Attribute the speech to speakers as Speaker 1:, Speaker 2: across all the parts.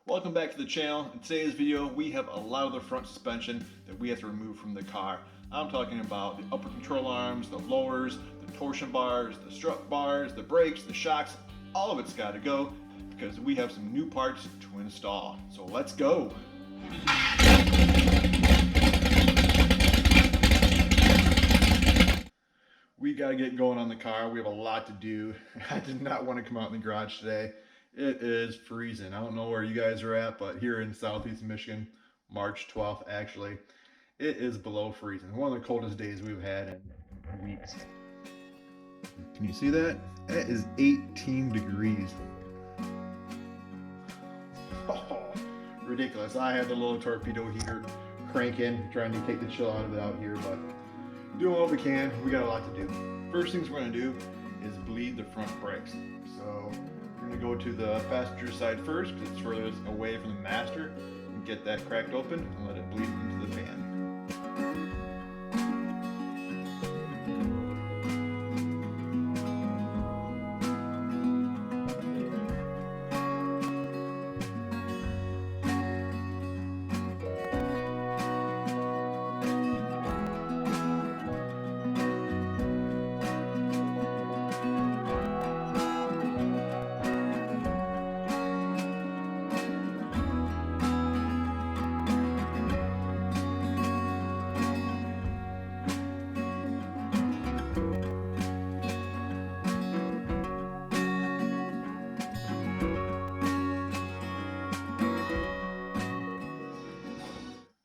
Speaker 1: Welcome back to the channel. In today's video, we have a lot of the front suspension that we have to remove from the car. I'm talking about the upper control arms, the lowers, the torsion bars, the strut bars, the brakes, the shocks. All of it's got to go because we have some new parts to install. So let's go. We got to get going on the car. We have a lot to do. I did not want to come out in the garage today. It is freezing. I don't know where you guys are at, but here in southeast Michigan, March 12th actually, it is below freezing. One of the coldest days we've had in weeks. Can you see that? It is 18 degrees. Oh, ridiculous. I had the little torpedo heater cranking, trying to take the chill out of it out here, but doing what we can. We got a lot to do. First things we're going to do is bleed the front brakes. So we're going to go to the passenger side first because it's further away from the master, and get that cracked open and let it bleed into the fan.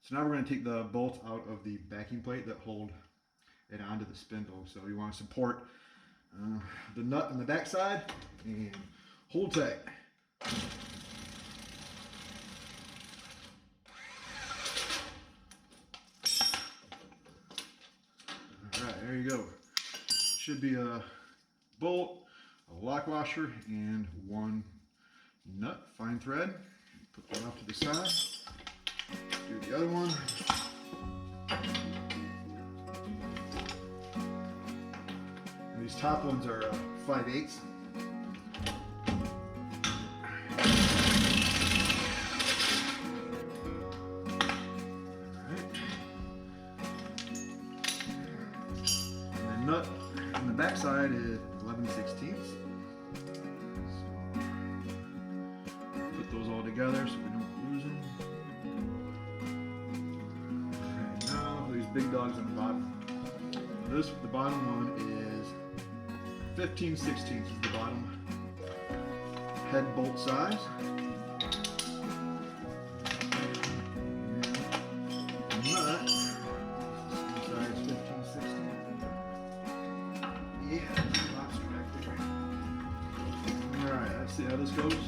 Speaker 1: So now we're going to take the bolts out of the backing plate that hold it onto the spindle. So you want to support the nut on the back side and hold tight. Alright, there you go. Should be a bolt, a lock washer, and one nut, fine thread. Put that off to the side. Do the other one. And these top ones are 5/8. And the nut on the back side is 11/16. So put those all together so we don't lose them. Big dogs on the bottom. The bottom one is 15/16 is the bottom head bolt size. And the nut size 15/16. Yeah, lots back there. All right, let's see how this goes.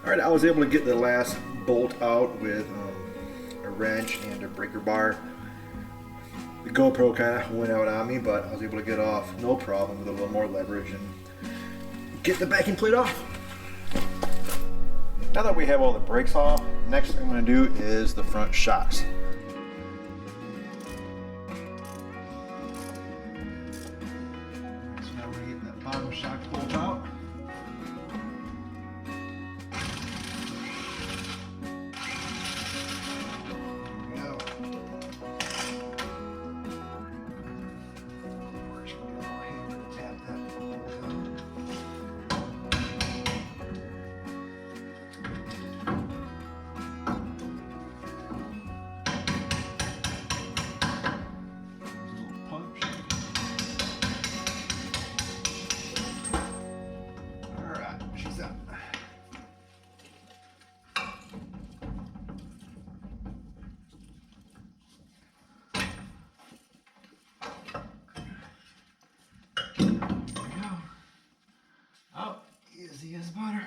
Speaker 1: Alright, I was able to get the last bolt out with a wrench and a breaker bar. The GoPro kind of went out on me, but I was able to get off no problem with a little more leverage and get the backing plate off. Now that we have all the brakes off, next thing I'm going to do is the front shocks. So now we're going to get that bottom shock bolt out. Easy as butter.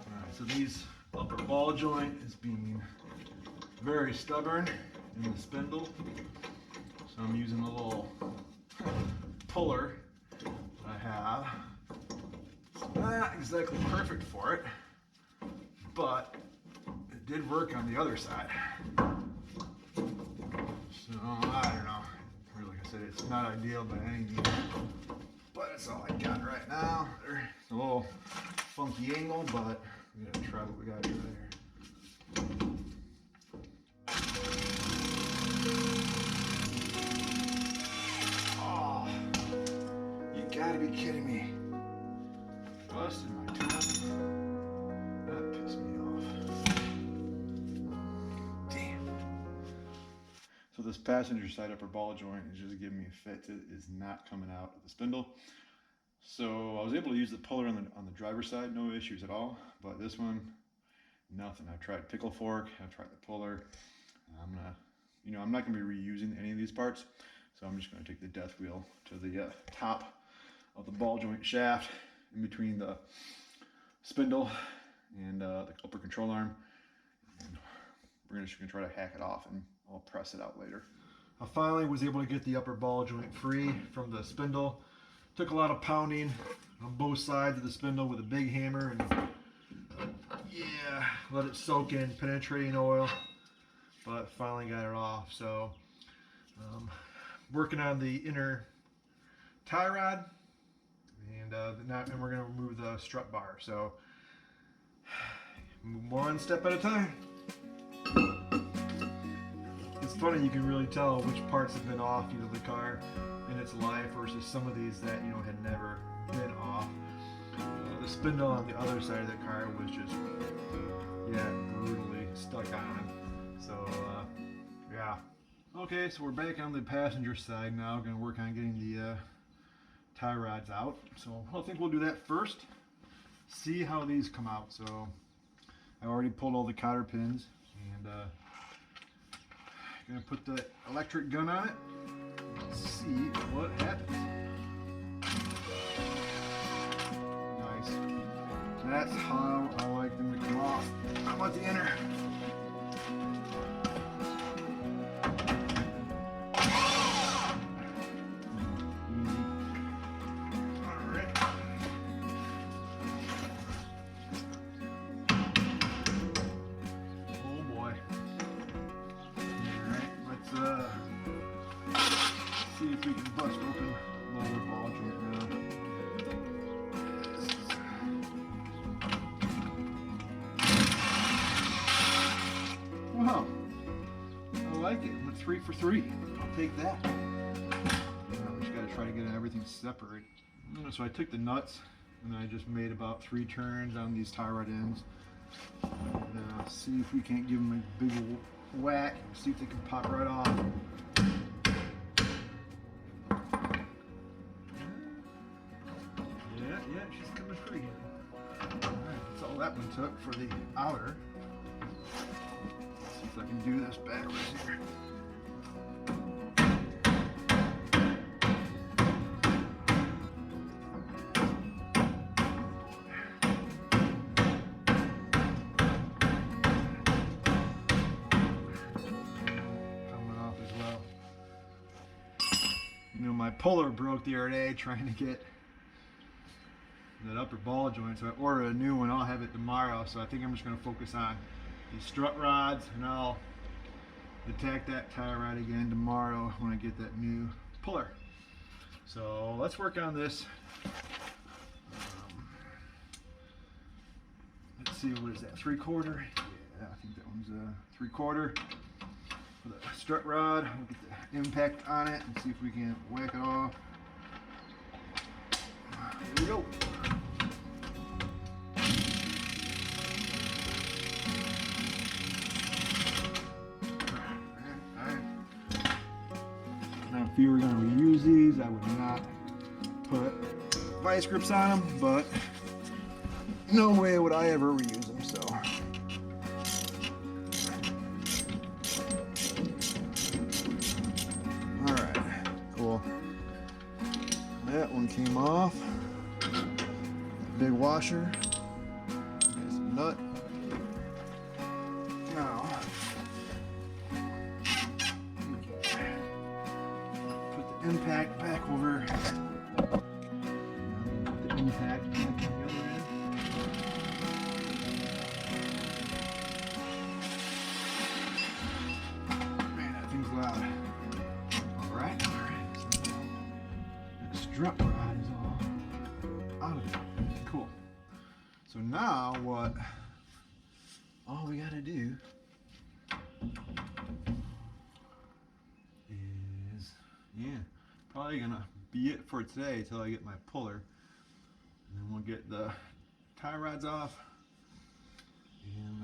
Speaker 1: Alright, so these upper ball joint is being very stubborn in the spindle. So I'm using a little puller I have. It's not exactly perfect for it, but it did work on the other side. So I don't know. Like I said, it's not ideal by any means, but it's all I got right now. It's a little funky angle, but we gotta try what we gotta do here. Oh, you gotta be kidding me. Busted my tooth. That pissed me off. Damn. So this passenger side upper ball joint is just giving me a fit. It is not coming out of the spindle. So I was able to use the puller on the driver's side, no issues at all. But this one, nothing. I've tried pickle fork, I've tried the puller. I'm not gonna be reusing any of these parts. So I'm just gonna take the death wheel to the top of the ball joint shaft in between the spindle and the upper control arm. And we're just gonna try to hack it off, and I'll press it out later. I finally was able to get the upper ball joint free from the spindle. Took a lot of pounding on both sides of the spindle with a big hammer, and yeah, let it soak in penetrating oil, but finally got it off. So working on the inner tie rod, and we're going to remove the strut bar. So one step at a time. It's funny, you can really tell which parts have been off the car in its life versus some of these that had never been off. The spindle on the other side of the car was just brutally stuck on. So yeah. Okay, so we're back on the passenger side now. Going to work on getting the tie rods out. So I think we'll do that first. See how these come out. So I already pulled all the cotter pins, and going to put the electric gun on it. Let's see what happens. Nice. That's how I like them to come off. How about the inner? See if we can bust open the lower ball joint now. Wow, I like it. Went 3 for 3. I'll take that. Now we just got to try to get everything separate. So I took the nuts and I just made about 3 turns on these tie rod ends. And, see if we can't give them a big whack. See if they can pop right off. Yeah, she's coming free. Alright, that's all that one took for the outer. Let's see if I can do this backwards here. Coming off as well. My puller broke the other day trying to get that upper ball joint, so I ordered a new one. I'll have it tomorrow, so I think I'm just going to focus on these strut rods, and I'll attack that tie rod again tomorrow when I get that new puller. So let's work on this. Let's see, what is that, 3/4? Yeah, I think that one's 3/4 for the strut rod. We'll get the impact on it and see if we can whack it off. Here we go. Now, if you were going to reuse these, I would not put vice grips on them, but no way would I ever reuse them, so. Alright, cool. That one came off. Big washer. There's a nut. Now, put the impact back over strut rod is all out of it. Cool. So now all we gotta do is, probably gonna be it for today until I get my puller. And then we'll get the tie rods off, and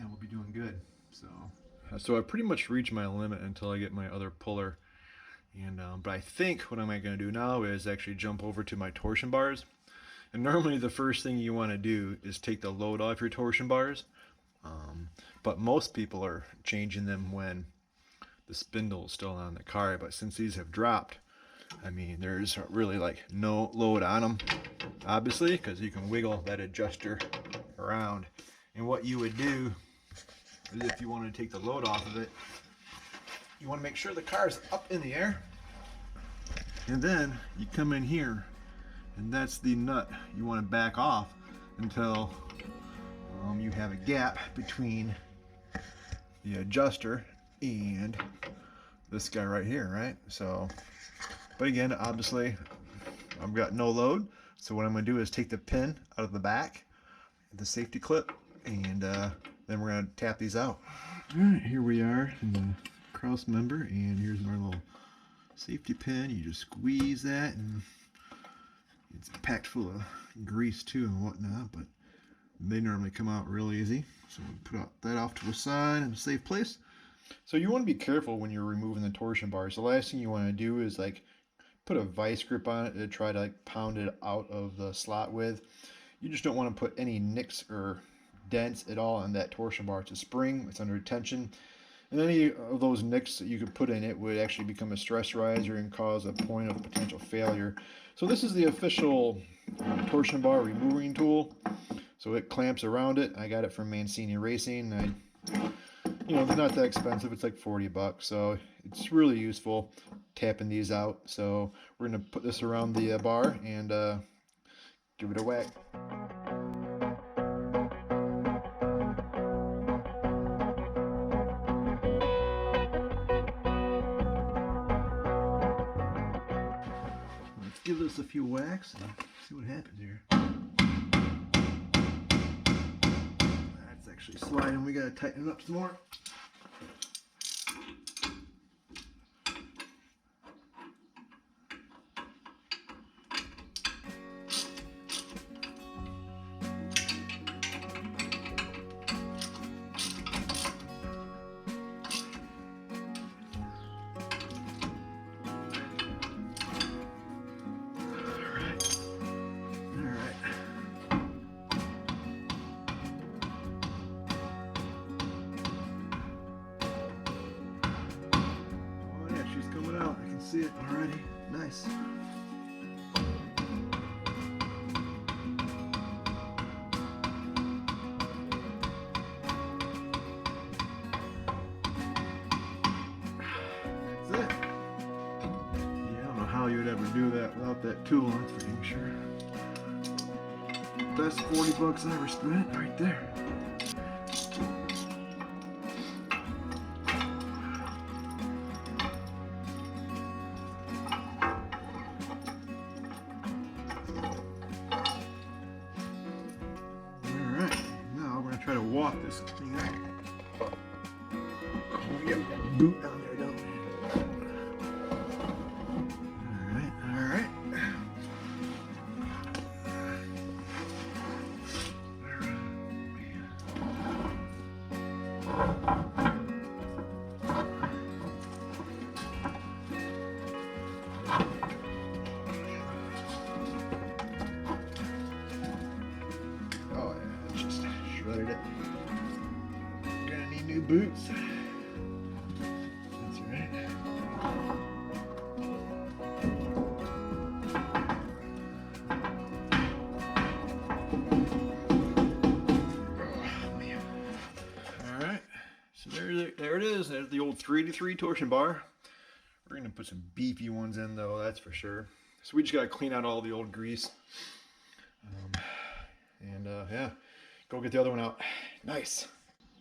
Speaker 1: we'll be doing good. So I pretty much reached my limit until I get my other puller. And but I think what I'm going to do now is actually jump over to my torsion bars. And normally the first thing you want to do is take the load off your torsion bars. But most people are changing them when the spindle is still on the car. But since these have dropped, I mean, there's really like no load on them, obviously, because you can wiggle that adjuster around. And what you would do is, if you wanted to take the load off of it, you want to make sure the car is up in the air, and then you come in here, and that's the nut you want to back off until you have a gap between the adjuster and this guy right here, right? So, but again, obviously I've got no load, so what I'm going to do is take the pin out of the back, the safety clip, and then we're going to tap these out. All right, here we are in the cross member, and here's our little safety pin. You just squeeze that, and it's packed full of grease too and whatnot, but they normally come out real easy. So we'll put that off to the side in a safe place. So you want to be careful when you're removing the torsion bars. The last thing you want to do is like put a vice grip on it to try to like pound it out of the slot with. You just don't want to put any nicks or dents at all on that torsion bar. It's a spring, it's under tension, and any of those nicks that you could put in it would actually become a stress riser and cause a point of potential failure. So this is the official torsion bar removing tool. So it clamps around it. I got it from Mancini Racing. They're not that expensive. It's like 40 bucks. So it's really useful tapping these out. So we're gonna put this around the bar and give it a whack. Let's give this a few whacks and see what happens here. That's actually sliding. We gotta tighten it up some more. See it already. Nice. That's it. Yeah, I don't know how you would ever do that without that tool, that's for dang sure. Best 40 bucks I ever spent right there. Try to walk this thing out. We got a boot down there, don't we? Alright, alright. Oh yeah, just shredded it. Gonna need new boots. That's right. Oh man. Alright. So there it is. There's the old 383 torsion bar. We're gonna put some beefy ones in though, that's for sure. So we just gotta clean out all the old grease. Yeah, go get the other one out. Nice.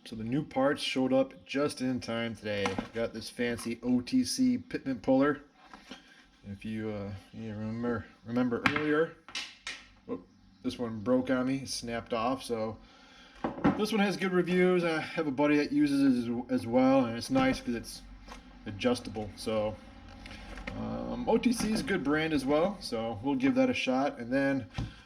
Speaker 1: So the new parts showed up just in time today. Got this fancy OTC pitman puller. If you remember earlier, oh, this one broke on me, snapped off. So this one has good reviews. I have a buddy that uses it as well, and it's nice because it's adjustable. So OTC is a good brand as well, so we'll give that a shot. And then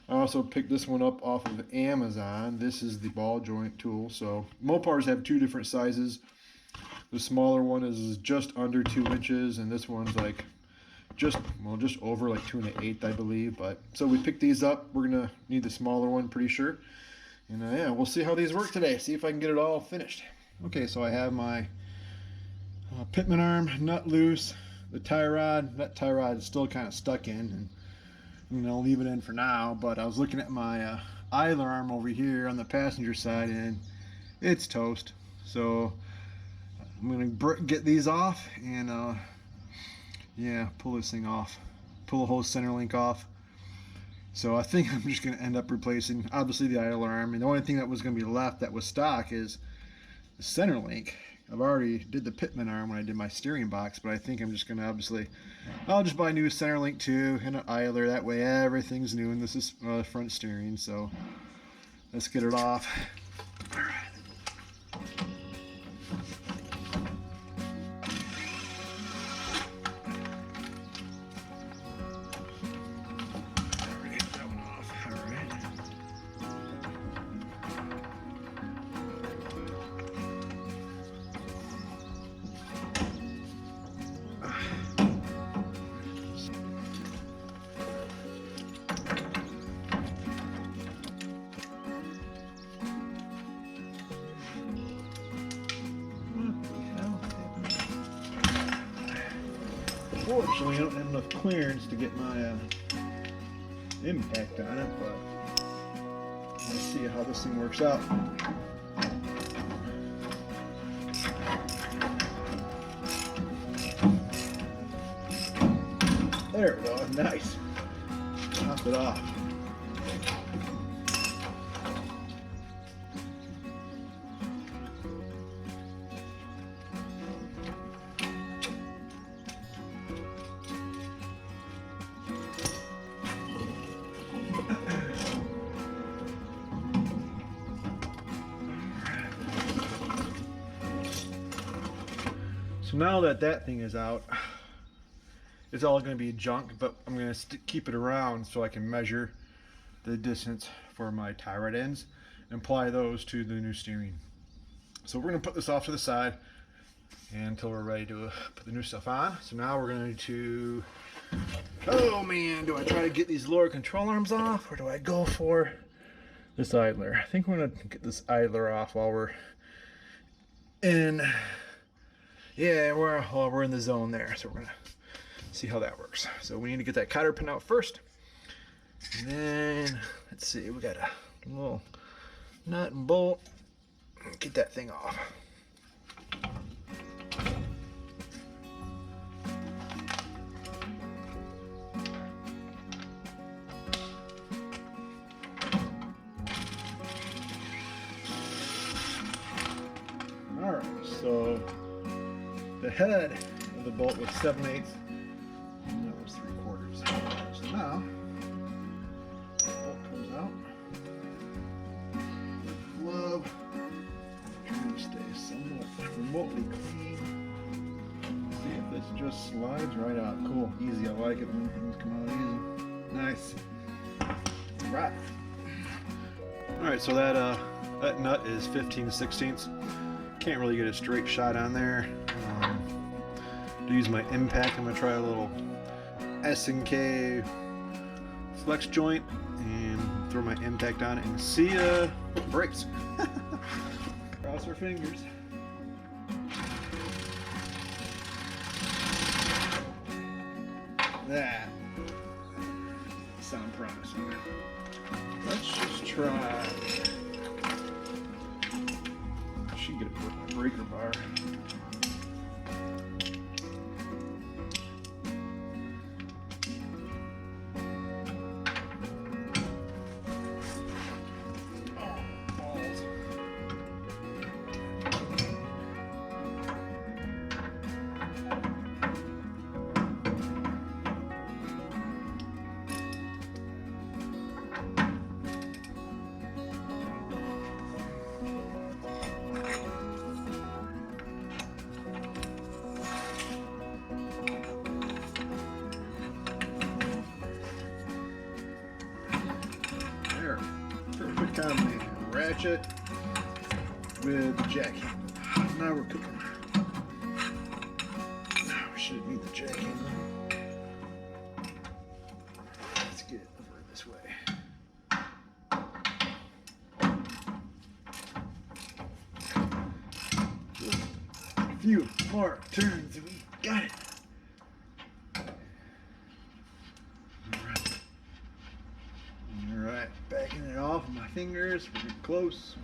Speaker 1: I also picked this one up off of Amazon. This is the ball joint tool. So Mopars have two different sizes. The smaller one is just under 2 inches, and this one's like just over like 2 1/8, I believe. But so we picked these up. We're gonna need the smaller one, pretty sure. And yeah, we'll see how these work today. See if I can get it all finished. Okay, so I have my pitman arm nut loose. The tie rod, that tie rod is still kind of stuck in, and I'm gonna leave it in for now. But I was looking at my idler arm over here on the passenger side, and it's toast. So I'm gonna get these off and yeah, pull this thing off, pull the whole center link off. So I think I'm just gonna end up replacing, obviously, the idler arm, and the only thing that was gonna be left that was stock is the center link. I've already did the pitman arm when I did my steering box, but I think I'm just gonna I'll just buy a new center link too and an idler. That way everything's new, and this is front steering. So let's get it off. All right. Unfortunately, I don't have enough clearance to get my impact on it, but let's see how this thing works out. There we go, nice. Top it off. So now that that thing is out, it's all going to be junk, but I'm going to keep it around so I can measure the distance for my tie rod ends and apply those to the new steering. So we're going to put this off to the side until we're ready to put the new stuff on. So now we're going to, oh man, do I try to get these lower control arms off, or do I go for this idler? I think we're going to get this idler off while we're in, yeah, while we're in the zone there. So we're going to see how that works. So we need to get that cotter pin out first, and then let's see, we got a little nut and bolt. Get that thing off. All right, so the head of the bolt was 7/8. That was 3/4. So now the bolt comes out. Glove. Trying to stay somewhat remotely clean. See if this just slides right out. Cool, easy. I like it when things come out easy. Nice. Right. All right, so that nut is 15/16. Can't really get a straight shot on there. To use my impact, I'm gonna try a little S&K flex joint and throw my impact on it and see what breaks. Cross our fingers. That sound promising. Let's just try. I should get it with my breaker bar. combination ratchet with the jack handle. Now we're cooking. Now we should need the jack handle. Let's get it over this way. A few more turns and we got it. Alright, backing it off with my fingers, we're getting close.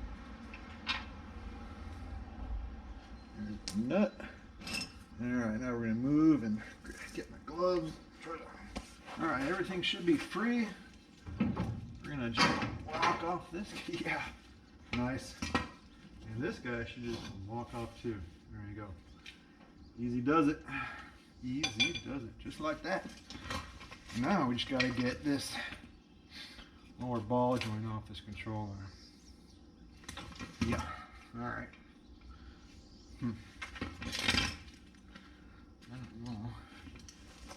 Speaker 1: There's the nut. Alright, now we're going to move and get my gloves. Alright, everything should be free. We're going to just walk off this. Yeah, nice. And this guy should just walk off too. There you go. Easy does it. Easy does it. Just like that. Now we just got to get this lower ball joint off this controller. Yeah. Alright. I don't know.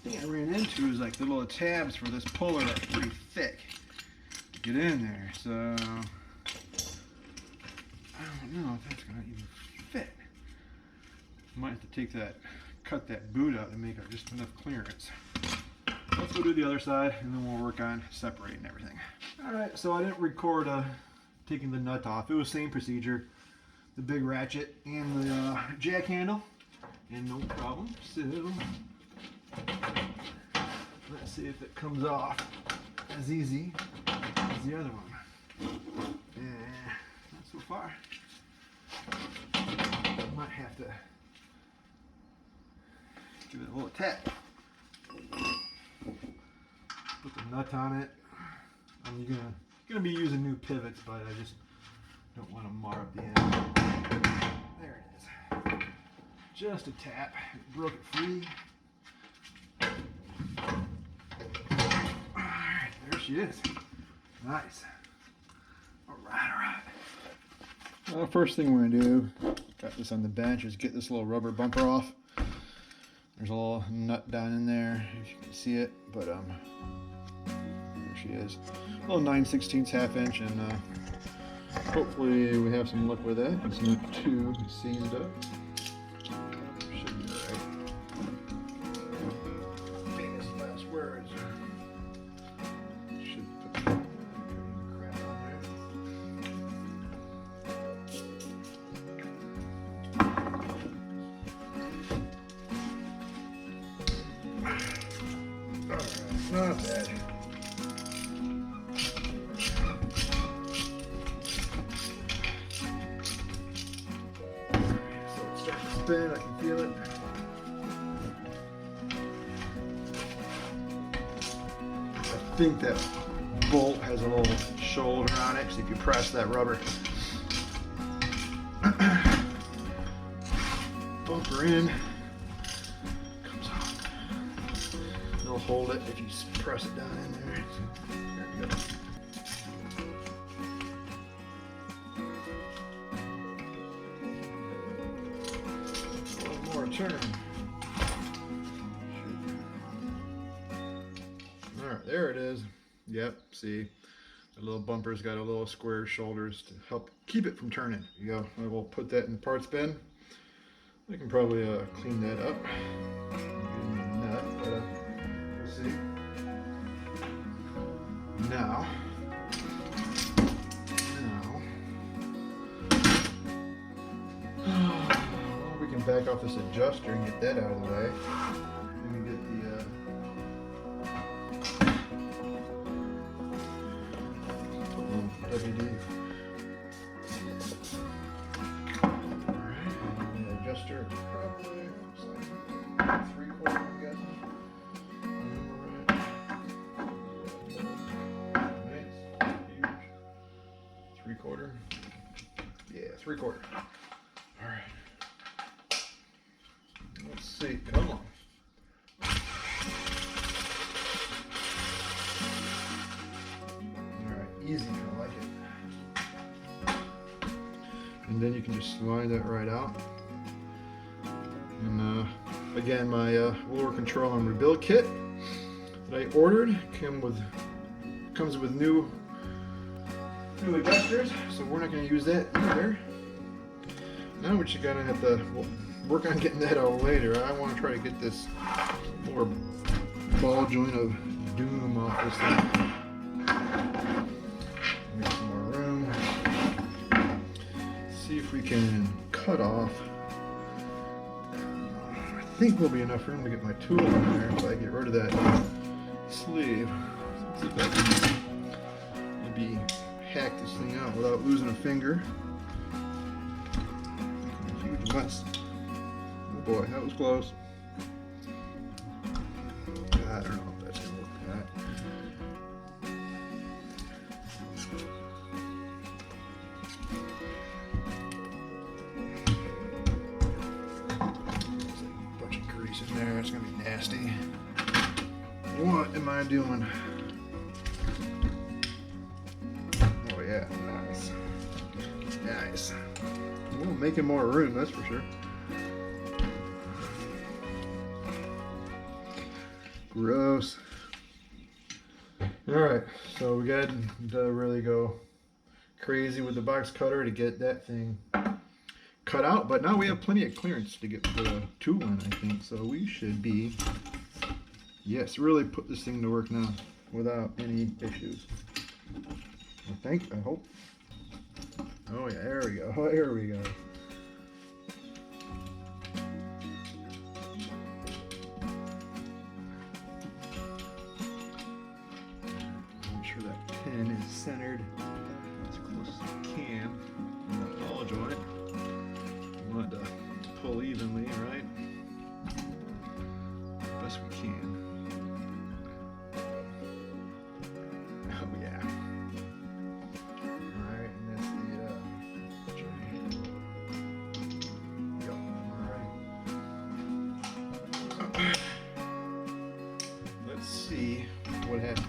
Speaker 1: The thing I ran into is like the little tabs for this puller are pretty thick to get in there, so I don't know if that's gonna even fit. Might have to take that, cut that boot out and make it just enough clearance. Let's go do the other side and then we'll work on separating everything. Alright, so I didn't record taking the nut off. It was the same procedure. The big ratchet and the jack handle, and no problem. So let's see if it comes off as easy as the other one. Not so far. I might have to give it a little tap. Put the nut on it. I'm gonna be using new pivots, but I just don't want to mar up the end. There it is. Just a tap. Broke it free. Alright, there she is. Nice. Alright. Well, first thing we're gonna do, got this on the bench, is get this little rubber bumper off. There's a little nut down in there, if you can see it, but there she is. A little 9/16 half inch, and hopefully we have some luck with that. It's not too seized up. Should be alright. Famous last words. Should put the crap on there. Alright, not bad. I can feel it. I think that bolt has a little shoulder on it, so if you press that rubber bumper in, comes off. It'll hold it if you press it down in there. So, there you go. Turn. Alright, there it is. Yep, see, the little bumper's got a little square shoulders to help keep it from turning. There you go. I will put that in the parts bin. I can probably clean that up. Nut, but we'll see. Now, we can back off this adjuster and get that out of the way. Let me get the WD. Alright, the adjuster probably looks like 3/4, I'm guessing. Nice, huge. 3/4. Yeah, 3/4. Alright. Let's see, come on. Alright, easy, I like it. And then you can just slide that right out. And again, my roller control and rebuild kit that I ordered comes with new fuel adjusters, so we're not going to use that either. Now we're just going to have to work on getting that out later. I want to try to get this lower ball joint of doom off this thing. Make some more room. See if we can cut off. I think there'll be enough room to get my tool in there if I get rid of that sleeve. See if I can maybe hack this thing out without losing a finger. Huge mess. Oh boy, that was close. I don't know if that's gonna work or not. There's a bunch of grease in there. It's gonna be nasty. What am I doing? Oh yeah, nice. Nice. Well, making more room, that's for sure. Gross. Alright, so we got to really go crazy with the box cutter to get that thing cut out, but now we have plenty of clearance to get the tool in, I think, so we should be, yes, really put this thing to work now without any issues. I hope. Oh yeah, there we go, there we go. Centered as close as I can on the ball joint. We want to pull evenly, right? Best we can. Oh yeah. Alright, and that's the joint. Yep, alright. Let's see what happens.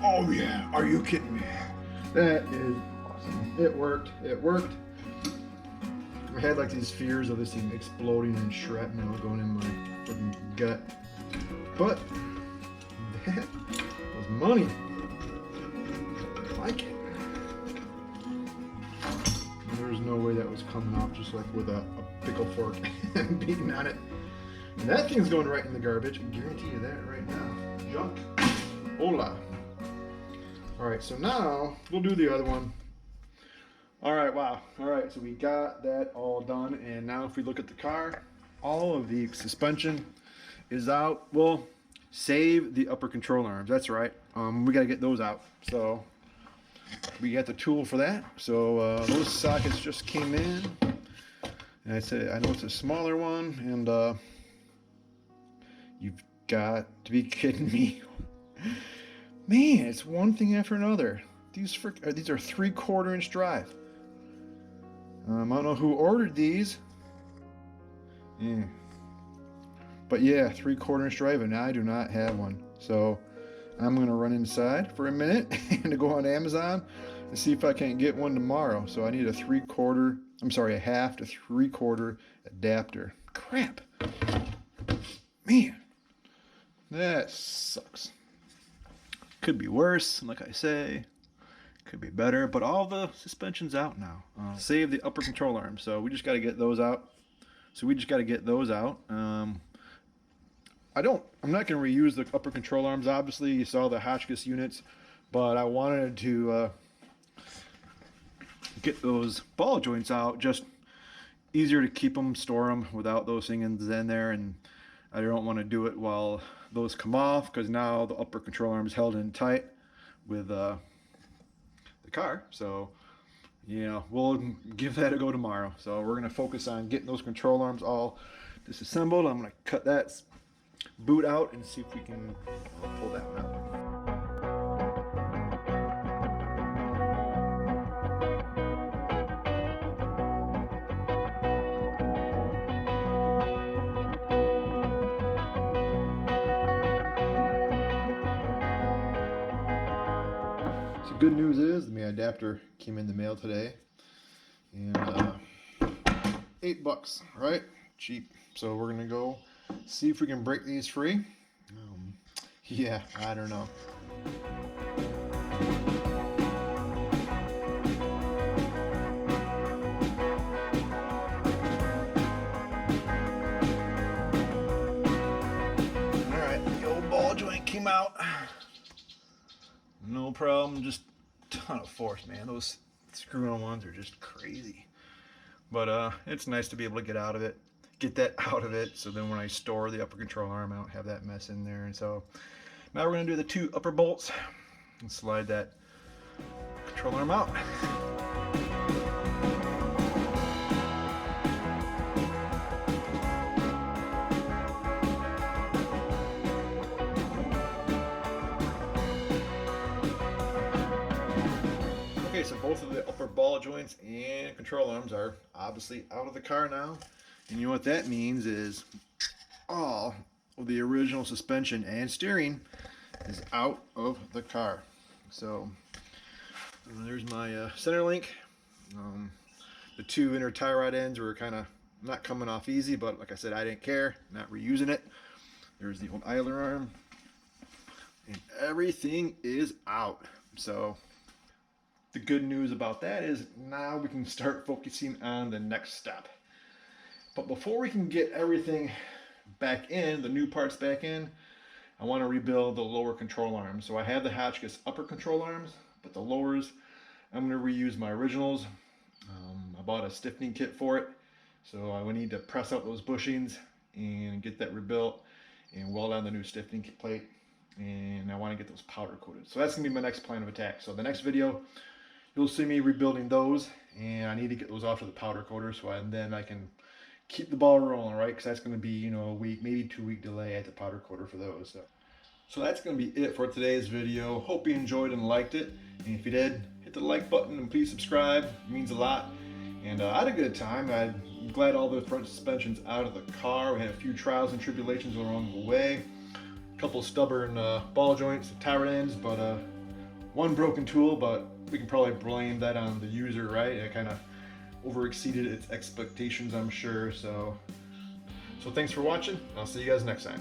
Speaker 1: Oh yeah, are you kidding me? That is awesome. It worked, it worked. I had like these fears of this thing exploding and shrapnel going in my freaking gut. But that was money. I like it. There's no way that was coming off just like with a pickle fork and beating on it. And that thing's going right in the garbage. I guarantee you that right now. Junk. Hola. Alright, so now we'll do the other one. Alright, wow. Alright, so we got that all done, and now if we look at the car, all of the suspension is out. We'll save the upper control arms, that's right. We gotta get those out. So we got the tool for that. So those sockets just came in. And I know it's a smaller one, and you've got to be kidding me. Man, it's one thing after another. These are 3/4 inch drive. I don't know who ordered these. Yeah. But yeah, 3/4 inch drive, and I do not have one. So I'm gonna run inside for a minute and to go on Amazon and see if I can't get one tomorrow. So I need a 1/2 to 3/4 adapter. Crap. Man, that sucks. Could be worse, like I say. Could be better, but all the suspension's out now. Save the upper control arms, so we just got to get those out. I'm not going to reuse the upper control arms. Obviously, you saw the Hotchkiss units, but I wanted to get those ball joints out. Just easier to keep them, store them without those things in there, and I don't want to do it while those come off, because now the upper control arm is held in tight with the car. So yeah, we'll give that a go tomorrow. So we're going to focus on getting those control arms all disassembled. I'm going to cut that boot out and see if we can pull that one out. So good news is the adapter came in the mail today, and $8, right? Cheap. So we're gonna go see if we can break these free. Yeah, I don't know. All right, the old ball joint came out. No problem, just a ton of force, man. Those screw-on ones are just crazy. But it's nice to be able to get that out of it, so then when I store the upper control arm, I don't have that mess in there. And so now we're gonna do the 2 upper bolts and slide that control arm out. Okay, so both of the upper ball joints and control arms are obviously out of the car now. And you know what that means is all of the original suspension and steering is out of the car. So there's my center link. The 2 inner tie rod ends were kind of not coming off easy, but like I said, I didn't care, not reusing it. There's the old idler arm, and everything is out. So the good news about that is now we can start focusing on the next step. But before we can get everything back in, the new parts back in, I want to rebuild the lower control arms. So I have the Hotchkiss upper control arms, but the lowers, I'm going to reuse my originals. I bought a stiffening kit for it, so I would need to press out those bushings and get that rebuilt and weld on the new stiffening kit plate. And I want to get those powder coated. So that's going to be my next plan of attack. So the next video, you'll see me rebuilding those, and I need to get those off to the powder coater then I can keep the ball rolling, right? Because that's going to be, you know, a week, maybe 2-week delay at the powder coater for those. So that's going to be it for today's video. Hope you enjoyed and liked it. And if you did, hit the like button and please subscribe. It means a lot. And I had a good time. I'm glad all the front suspension's out of the car. We had a few trials and tribulations along the way. A couple stubborn ball joints, tie rod ends, but one broken tool, but we can probably blame that on the user, right? It kind of overexceeded its expectations, I'm sure. So thanks for watching. I'll see you guys next time.